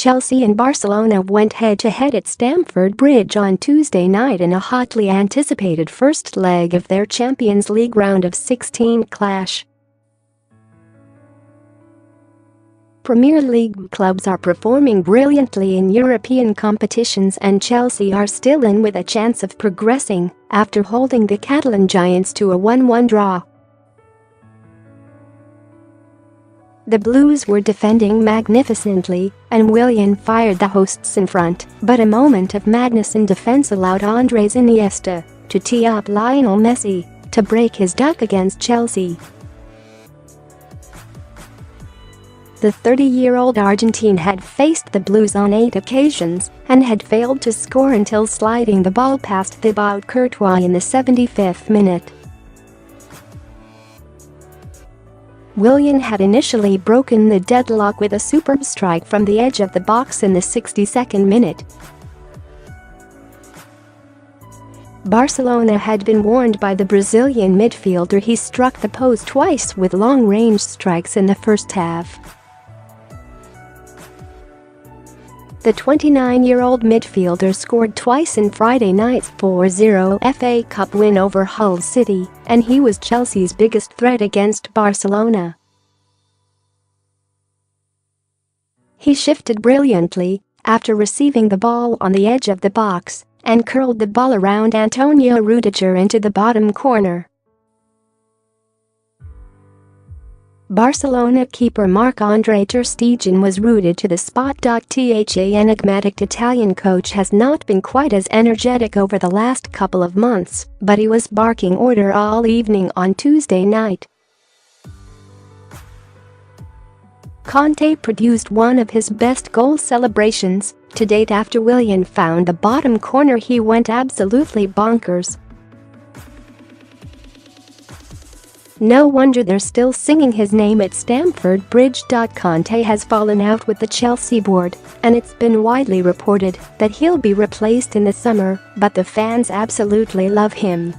Chelsea and Barcelona went head-to-head at Stamford Bridge on Tuesday night in a hotly anticipated first leg of their Champions League round of 16 clash. Premier League clubs are performing brilliantly in European competitions, and Chelsea are still in with a chance of progressing after holding the Catalan giants to a 1-1 draw. The Blues were defending magnificently, and Willian fired the hosts in front, but a moment of madness in defense allowed Andres Iniesta to tee up Lionel Messi to break his duck against Chelsea. The 30-year-old Argentine had faced the Blues on 8 occasions and had failed to score until sliding the ball past Thibaut Courtois in the 75th minute. Willian had initially broken the deadlock with a superb strike from the edge of the box in the 62nd minute. Barcelona had been warned by the Brazilian midfielder he struck the post twice with long-range strikes in the first half. The 29-year-old midfielder scored twice in Friday night's 4-0 FA Cup win over Hull City, and he was Chelsea's biggest threat against Barcelona. He shifted brilliantly after receiving the ball on the edge of the box and curled the ball around Antonio Rudiger into the bottom corner. Barcelona keeper Marc-Andre ter Stegen was rooted to the spot. The enigmatic Italian coach has not been quite as energetic over the last couple of months, but he was barking order all evening on Tuesday night. Conte produced one of his best goal celebrations to date after Willian found the bottom corner. He went absolutely bonkers. No wonder they're still singing his name at Stamford Bridge. Conte has fallen out with the Chelsea board, and it's been widely reported that he'll be replaced in the summer, but the fans absolutely love him.